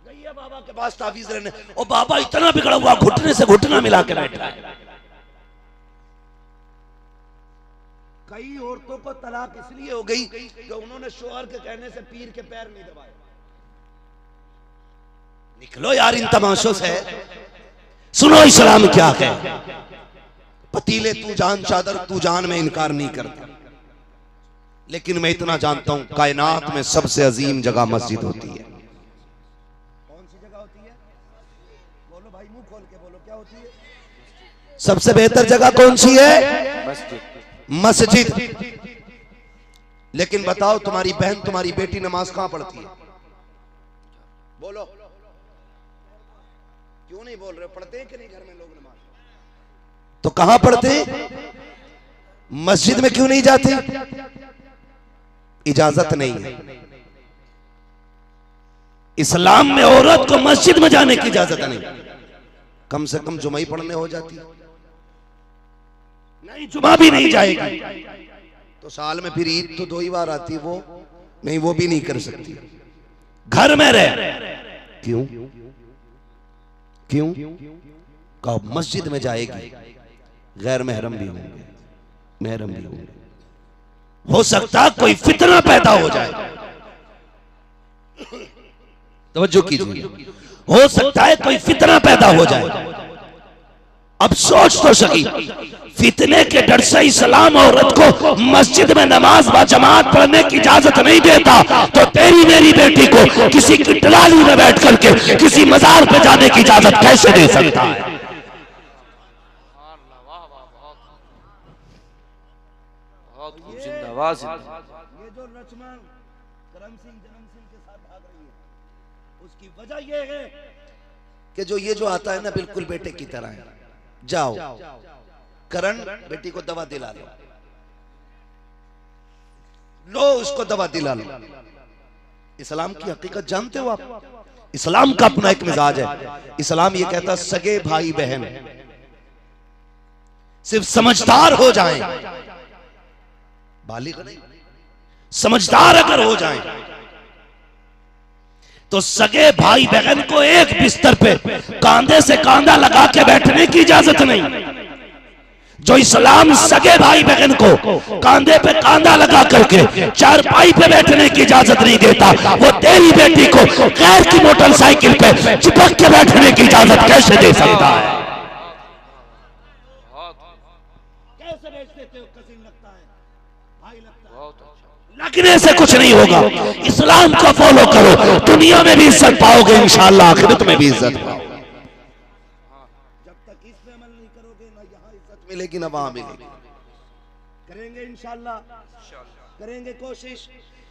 Speaker 1: गैया बाबा के पास तावीज रहने, और बाबा इतना बिगड़ा हुआ घुटने से घुटना मिला के बैठा है। कई औरतों को तलाक इसलिए हो गई कि उन्होंने शोहर के कहने से पीर के पैर नहीं दबाए। निकलो यार इन तमाशों से, सुनो इस्लाम क्या है। पतीले तू जान, चादर तू जान, में इनकार नहीं करता, लेकिन मैं इतना जानता हूं कायनात में सबसे अजीम जगह मस्जिद होती है। कौन सी जगह होती है? बोलो भाई, मुंह खोल के बोलो, क्या होती है? सबसे बेहतर जगह कौन सी है? मस्जिद। लेकिन बताओ तुम्हारी बहन, तुम्हारी बेटी नमाज कहां पढ़ती है? बोलो, क्यों नहीं बोल रहे? पढ़ते हैं कि नहीं घर में लोग नमाज? तो कहां पढ़ते? मस्जिद में क्यों नहीं जाते? इजाजत नहीं है। इस्लाम में औरत को मस्जिद में जाने की इजाजत नहीं। कम से कम जुमा ही पढ़ने हो जाती, नहीं जुमा भी नहीं जाएगी तो साल में फिर ईद तो 2 ही बार आती, वो नहीं, वो भी नहीं कर सकती। घर में रह, क्यों क्यों? कहो मस्जिद में जाएगी, गैर महरम भी होंगे, महरम भी होंगे। हो सकता कोई फितना पैदा हो जाए, तवज्जो कीजिए, हो सकता है कोई फितना पैदा हो जाए। अब सोच तो सकी, फितने के डर से इस्लाम औरत को मस्जिद में नमाज व जमात पढ़ने की इजाजत नहीं देता, तो तेरी मेरी बेटी को किसी की ट्राली में बैठ करके किसी मजार पे जाने की इजाजत कैसे दे सकता है?
Speaker 2: जिंदाबाद।
Speaker 1: ये जो रचना करम सिंह जनम सिंह के साथ भाग रही है, उसकी वजह ये है कि जो ये जो आता है ना बिल्कुल बेटे की तरह है। जाओ करण, बेटी को दवा दिला लो, लो उसको दवा दिला लो। इस्लाम की हकीकत जानते हो आप? इस्लाम का अपना एक मिजाज है। इस्लाम ये कहता सगे भाई बहन सिर्फ समझदार हो जाएं, बालिग नहीं, समझदार अगर हो जाएं तो सगे भाई बहन को एक बिस्तर पे कांधे से कांधा लगा के बैठने की इजाजत नहीं। जो इस्लाम सगे भाई बहन को कांधे पे कांधा लगा करके चारपाई पे बैठने की इजाजत नहीं देता, वो तेरी बेटी को गैर की मोटरसाइकिल पे चिपक के बैठने की इजाजत कैसे दे सकता है? कैसे बेच देते हो? कसीम लगता है, भाई लगता है, भागने से कुछ नहीं होगा। इस्लाम को फॉलो करो, दुनिया में भी इज्जत पाओगे, इंशाअल्लाह आखिरत में भी इज्जत पाओगे। जब तक इस पे अमल नहीं करोगे, ना यहाँ इज्जत मिलेगी ना वहां मिलेगी। करेंगे इंशाअल्लाह, करेंगे कोशिश।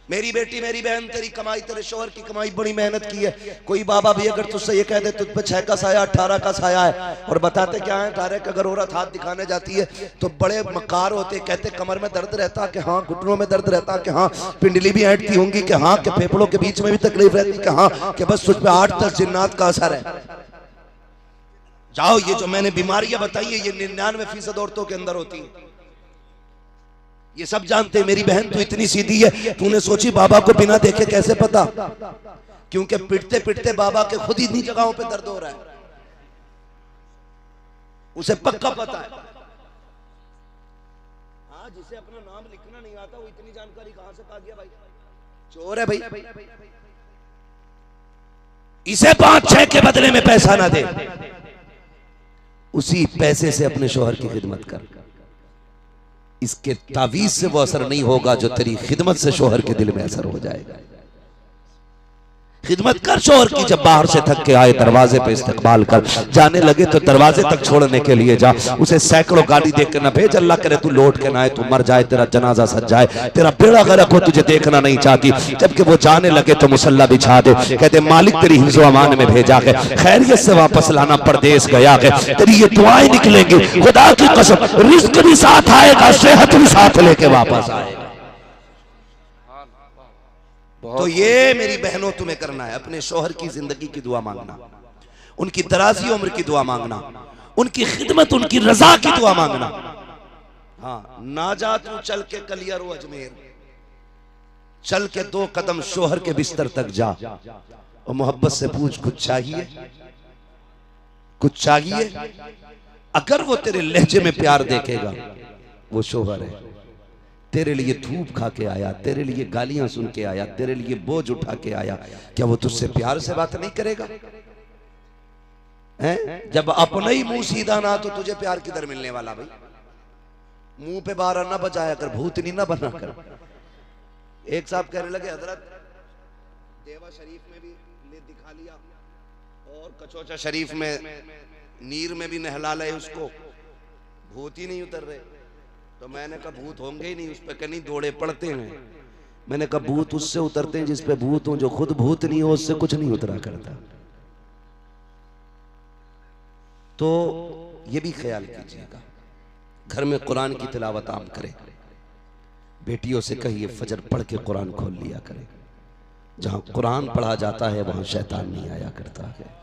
Speaker 1: मेरी बेटी, मेरी बहन, तेरी कमाई, तेरे शोहर की कमाई बड़ी मेहनत की है। कोई बाबा भी अगर तुझसे ये कह दे तुझ पे 6 का साया 18 का साया है, और बताते क्या है 18 का, अगर औरत हाथ दिखाने जाती है तो बड़े मकार होते, कहते कमर में दर्द रहता कि हाँ, घुटनों में दर्द रहता कि हाँ, पिंडली भी ऐंठती होंगी कि हाँ, कि फेफड़ों के बीच में भी तकलीफ रहती कि हाँ, कि बस तुझ पे 8-10 जिन्नात का असर है। जाओ, ये जो मैंने बीमारियां बताई है ये 99% औरतों के अंदर होती है, ये सब जानते हैं। मेरी बहन तू इतनी सीधी है, तूने सोची बाबा को बिना देखे कैसे पता? क्योंकि पिटते पिटते बाबा के खुद इन्हीं जगहों पे दर्द हो रहा है, उसे पक्का पता है। हाँ, जिसे अपना नाम लिखना नहीं आता वो इतनी जानकारी कहां से पा गया भाई? चोर है भाई। इसे 5-6 के बदले में पैसा ना दे, उसी पैसे से अपने शोहर की खिदमत कर। इसके तावीज से वो असर नहीं होगा जो तेरी खिदमत से शोहर के दिल में असर हो जाएगा। खिदमत कर शोहर की, जब बाहर से थक के आए दरवाजे पे इस्तकबाल कर, जाने लगे तो दरवाजे तक छोड़ने के लिए जा, उसे सैकड़ों गाड़ी देख के ना भेज, अल्लाह करे तू लौट के ना आए, तू मर जाए, तेरा जनाजा सज जाए, तेरा बेड़ा गर्क हो, तुझे देखना नहीं चाहती। जबकि वो जाने लगे तो मुसल्ला बिछा दे, कहते मालिक तेरी हिफ्ज़ व अमान में भेजा है, खैरियत से वापस लाना, परदेश गया है, तेरी ये दुआएं निकलेंगी, खुदा की कसम रिज़्क़ भी साथ आएगा, सेहत भी साथ लेके वापस आएगा। तो ये मेरी बहनों तुम्हें करना है, अपने शोहर की जिंदगी की दुआ मांगना, उनकी दराजी उम्र की दुआ मांगना, उनकी खिदमत, उनकी रजा की दुआ मांगना। हाँ, ना जा तू चल के कलियर व अजमेर, चल के 2 कदम शोहर के बिस्तर तक जा और मोहब्बत से पूछ कुछ चाहिए, कुछ चाहिए। अगर वो तेरे लहजे में प्यार देखेगा, वो शोहर है। तेरे लिए धूप खा के आया, तेरे लिए गालियां सुन के आया, तेरे लिए बोझ उठा के आया, क्या वो तुझसे प्यार से बात नहीं करेगा? हैं? जब अपना ही मुंह सीधा ना तो तुझे प्यार किधर मिलने वाला भाई? मुंह पे बारा ना बजाया कर, भूतनी ना बना कर। एक साहब कहने लगे हजरत देवा शरीफ में भी दिखा लिया और कचौचा शरीफ में नीर में भी नहला ले, उसको भूत ही नहीं उतर रहे। तो मैंने कहा भूत होंगे ही नहीं, उस पर कहीं दौड़े पड़ते हैं। मैंने कहा भूत उससे उतरते हैं जिस पे भूत हो, जो खुद भूत नहीं हो उससे कुछ नहीं उतरा करता। तो ये भी ख्याल कीजिएगा, घर में कुरान की तिलावत आम करें। बेटियों से कहिए फजर पढ़ के कुरान खोल लिया करें। जहां कुरान पढ़ा जाता है वहां शैतान नहीं आया करता है।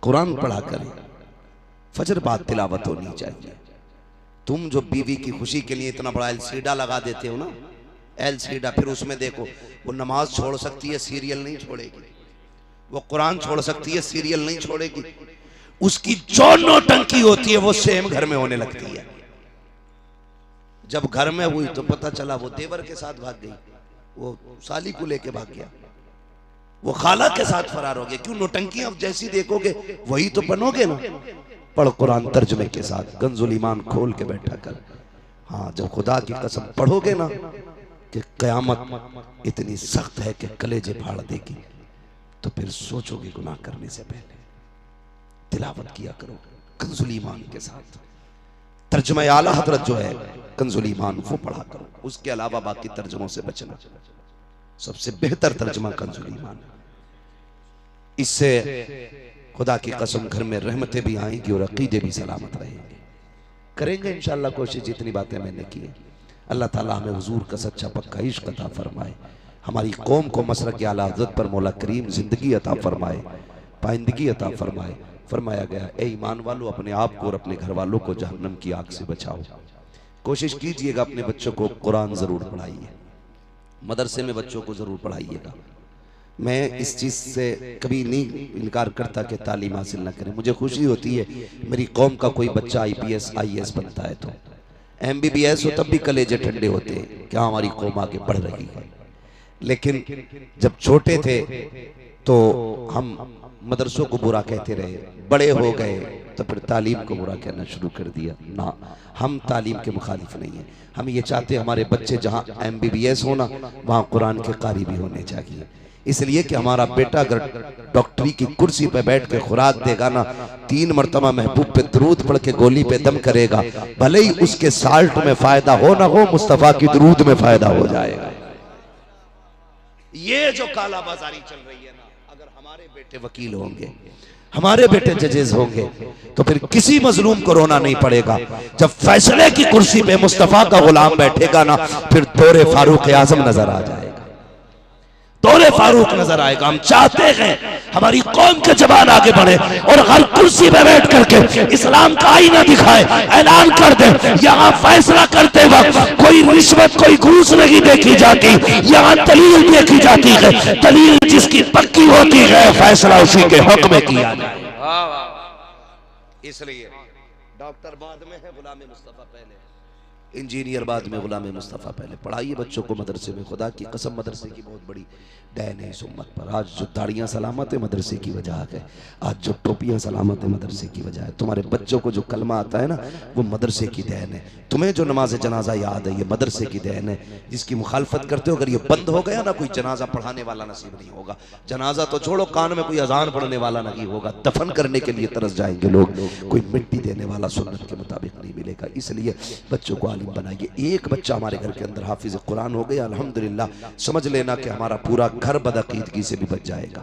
Speaker 1: कुरान पढ़ा करें, फजर बाद तिलावत होनी चाहिए। तुम जो बीवी की खुशी के लिए इतना बड़ा एलसीडा लगा देते हो ना, एलसीडा, फिर उसमें देखो वो नमाज छोड़ सकती है, सीरियल नहीं छोड़ेगी। वो कुरान छोड़ सकती है, सीरियल नहीं छोड़ेगी। उसकी जो नौटंकी होती है वो सेम घर में होने लगती है। जब घर में हुई तो पता चला वो देवर के साथ भाग गई, वो साली को लेके भाग गया, वो खाला के साथ फरार हो गया। क्यों? नौटंकी अब जैसी देखोगे वही तो बनोगे ना। पढ़ कुरान तर्जमे के साथ, कंजुल ईमान खोल के बैठा कर। हाँ, जब खुदा की कसम पढ़ोगे ना कि कयामत इतनी सख्त है कि कलेजे फाड़ देगी, तो फिर सोचोगे गुनाह करने से पहले। तिलावत किया करो कंजुल ईमान के साथ। तर्जमा आला हजरत जो है कंजुल ईमान वो पढ़ा करो। उसके अलावा बाकी तर्जमों से बचना। सबसे बेहतर तर्जमा कंजुल ईमान। इससे खुदा की कसम घर में रहमतें भी आएंगी और अकीदे भी सलामत रहेंगे। करेंगे इंशाअल्लाह कोशिश, जितनी बातें मैंने की। अल्लाह ताला हमें हुजूर का सच्चा पक्का इश्क अता फरमाए, हमारी कौम को मसरक आला हज़रत पर मौला करीम जिंदगी अता फरमाए, पाइंदगी अता फरमाए। फरमाया गया, ए ईमान वालों, अपने आप को और अपने घर वालों को जहन्नम की आग से बचाओ। कोशिश कीजिएगा अपने बच्चों को कुरान जरूर पढ़ाइए, मदरसे में बच्चों को जरूर पढ़ाइएगा। मैं इस चीज़ से कभी नहीं इनकार करता कि तालीम हासिल ना करें। मुझे खुशी होती है मेरी कौम का कोई बच्चा IPS IAS बनता है, तो MBBS हो तब भी कलेजे ठंडे होते हैं, क्या हमारी कौम आगे बढ़ रही है। लेकिन जब छोटे थे तो हम मदरसों को बुरा कहते रहे, बड़े हो गए तो फिर तालीम को बुरा कहना शुरू कर दिया। ना, हम तालीम के मुखालिफ नहीं हैं। हम ये चाहते हैं हमारे बच्चे जहाँ MBBS होना वहाँ कुरान के कारी भी होने चाहिए। इसलिए कि हमारा बेटा अगर डॉक्टरी की कुर्सी पे बैठ के खुराक देगा ना, 3 मरतबा महबूब पे दरूद पढ़ के गोली पे दम करेगा, भले ही उसके साल्ट में फायदा हो ना हो, मुस्तफा की दरूद में फायदा हो जाएगा। ये जो काला बाजारी चल रही है ना, अगर हमारे बेटे वकील होंगे, हमारे बेटे जजेस होंगे, तो फिर किसी मजलूम को रोना नहीं पड़ेगा। जब फैसले की कुर्सी पे मुस्तफा का गुलाम बैठेगा ना, फिर दौरे फारूक आजम नजर आ जाएगा, दौरे फारूक नजर आएगा। हम चाहते हैं हमारी कौम के जवान आगे बढ़े और हर कुर्सी पे बैठ करके इस्लाम का आईना दिखाए, ऐलान कर दे, यहाँ फैसला करते वक्त कोई रिश्वत, कोई घूस नहीं देखी जाती, यहाँ दलील देखी जाती है। दलील जिसकी पक्की होती है, फैसला उसी के हक में किया जाए। इसलिए डॉक्टर बाद में है, गुलाम मुस्तफा पहले, इंजीनियर बाद में, गुलाम मुस्तफ़ा पहले। पढ़ाइए बच्चों को मदरसे में, खुदा की कसम मदरसे की बहुत बड़ी डैन है इस उम्मत पर। आज जो दाढ़ियाँ सलामत है मदरसे की वजह है, आज जो टोपियाँ सलामत है मदरसे की वजह है। तुम्हारे बच्चों को जो कलमा आता है ना, वो मदरसे की देन है। तुम्हें जो नमाज जनाजा याद है, ये मदरसे की देन है। जिसकी मुखालफत करते हो, अगर ये बंद हो गया ना, कोई जनाजा पढ़ाने वाला नसीब नहीं होगा। जनाजा तो छोड़ो, कान में कोई अजान पढ़ने वाला नहीं होगा। दफन करने के लिए तरस जाएंगे लोग, कोई मिट्टी देने वाला सुन्नत के मुताबिक नहीं मिलेगा। इसलिए बच्चों को आलिम बनाइए। एक बच्चा हमारे घर के अंदर हाफिज कुरान हो गया, अल्हम्दुलिल्लाह, समझ लेना कि हमारा पूरा घर बदअकीदगी से भी बच जाएगा।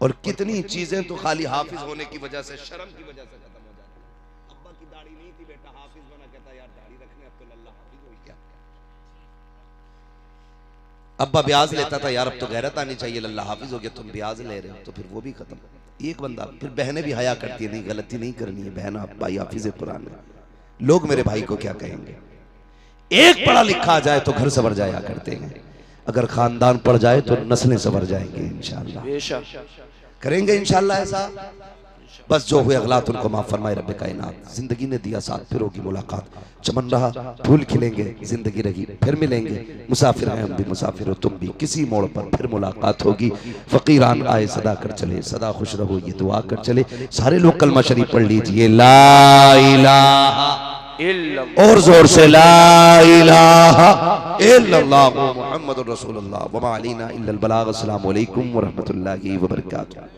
Speaker 1: और कितनी चीजें तो खाली हाफिज होने की वजह से, शर्म की वजह से खत्म हो जाती है। अब्बा की दाढ़ी नहीं थी, बेटा हाफिज बना, कहता यार दाढ़ी रखने, अब तो अल्लाह हाफिज हो गया। अब्बा ब्याज लेता था, यार अब तो गैरत आनी चाहिए, अल्लाह हाफिज हो गया, तुम ब्याज ले रहे हो, तो फिर वो भी खत्म। एक बंदा, फिर बहनें भी हया करती है, नहीं गलती नहीं करनी है, बहन आप भाई हाफिज कुरान है, लोग मेरे भाई को क्या कहेंगे। एक पढ़ा लिखा आ जाए तो घर सवर जाया करते हैं, अगर खानदान पड़ जाए तो नस्लें सवर जाएंगे इंशाअल्लाह। करेंगे इंशाअल्लाह ऐसा। बस जो हुए अगलात उनको माफ फरमाए रब्बे कायनात। जिंदगी ने दिया साथ, फिर होगी मुलाकात। चमन रहा फूल खिलेंगे, जिंदगी रही फिर मिलेंगे। मुसाफिर हैं हम भी, मुसाफिर हो तुम भी, किसी मोड़ पर फिर मुलाकात होगी। फकीरान आए सदा कर चले, सदा खुश रहो ये दुआ कर चले। सारे लोग कलमा शरीफ पढ़ लीजिए, ला इलाहा इल्लल्लाह, और जोर से ला इलाहा इल्लल्लाह मुहम्मदुर रसूलुल्लाह व मा अलैना इल्लल बलाग। अस्सलामु अलैकुम व रहमतुल्लाहि व बरकातुहू।